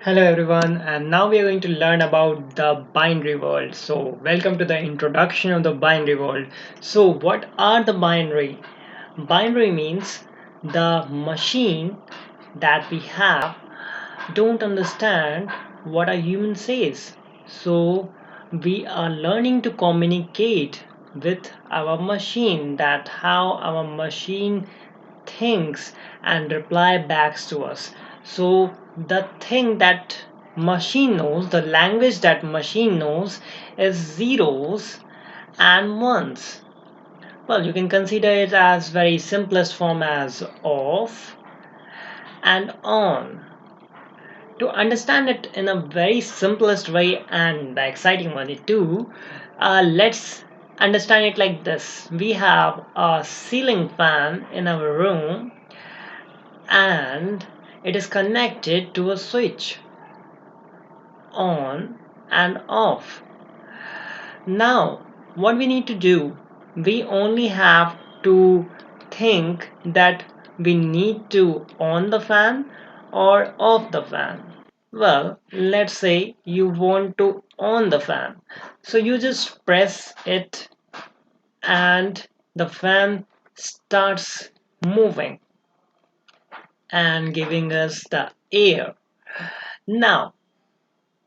Hello everyone, and now we are going to learn about the binary world. So, welcome to the introduction of the binary world. So, what are the binary? Binary means the machine that we have don't understand what a human says. So, we are learning to communicate with our machine, that how our machine thinks and reply backs to us. So the thing that machine knows, the language that machine knows, is zeros and ones. Well, you can consider it as very simplest form as off and on. To understand it in a very simplest way and the exciting one too, let's understand it like this. We have a ceiling fan in our room and it is connected to a switch on and off. Now, what we need to do, we only have to think that we need to on the fan or off the fan. Well, let's say you want to on the fan. So you just press it and the fan starts moving and giving us the air. Now,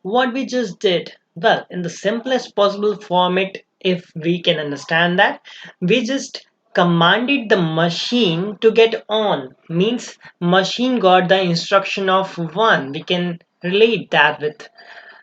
what we just did, well, in the simplest possible format, if we can understand that, we just commanded the machine to get on. Means machine got the instruction of 1. We can relate that with.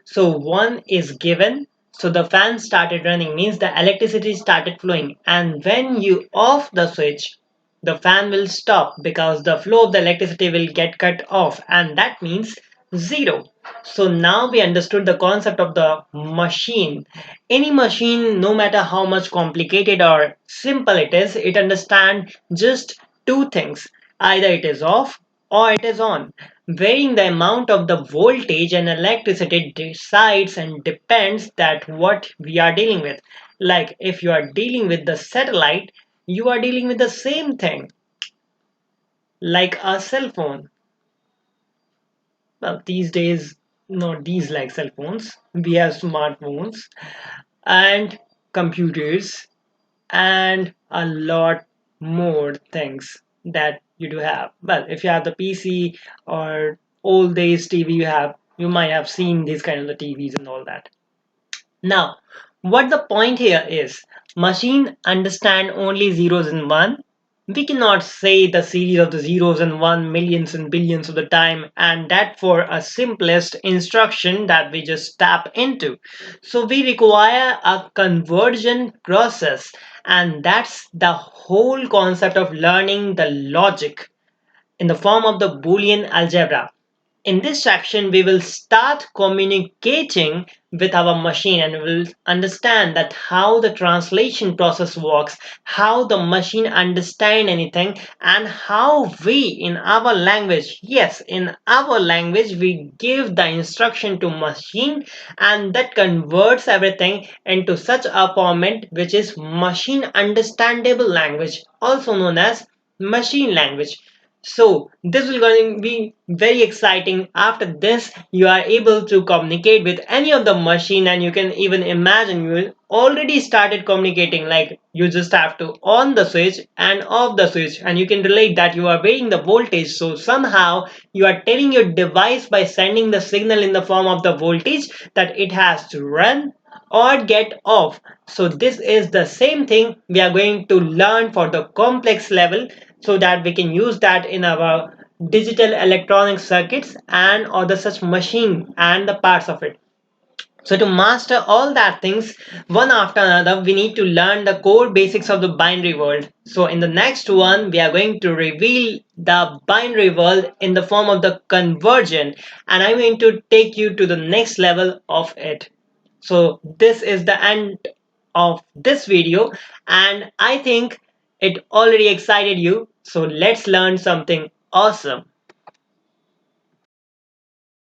So 1 is given. So the fan started running, means the electricity started flowing. And when you off the switch, the fan will stop because the flow of the electricity will get cut off, and that means 0. So now we understood the concept of the machine. Any machine, no matter how much complicated or simple it is, it understands just two things: either it is off or it is on. Varying the amount of the voltage and electricity decides and depends that what we are dealing with. Like if you are dealing with the satellite, you are dealing with the same thing like a cell phone. Well, these days, not these like cell phones, we have smartphones and computers and a lot more things that you do have. Well, if you have the PC or old days TV, you might have seen these kind of the TVs and all that. Now, what the point here is, machine understand only zeros and one. We cannot say the series of the zeros and one millions and billions of the time, and that for a simplest instruction that we just tap into. So we require a conversion process, and that's the whole concept of learning the logic in the form of the Boolean algebra. In this section, we will start communicating with our machine and we will understand that how the translation process works, how the machine understand anything, and how we in our language, yes, in our language, we give the instruction to machine and that converts everything into such a format which is machine understandable language, also known as machine language. So this is going to be very exciting. After this, you are able to communicate with any of the machine, and you can even imagine you already started communicating. Like you just have to on the switch and off the switch, and you can relate that you are varying the voltage. So somehow you are telling your device by sending the signal in the form of the voltage that it has to run or get off. So this is the same thing we are going to learn for the complex level so that we can use that in our digital electronic circuits and other such machine and the parts of it. So to master all that things one after another, we need to learn the core basics of the binary world. So in the next one, we are going to reveal the binary world in the form of the conversion, and I'm going to take you to the next level of it. So this is the end of this video, and I think it already excited you. So let's learn something awesome.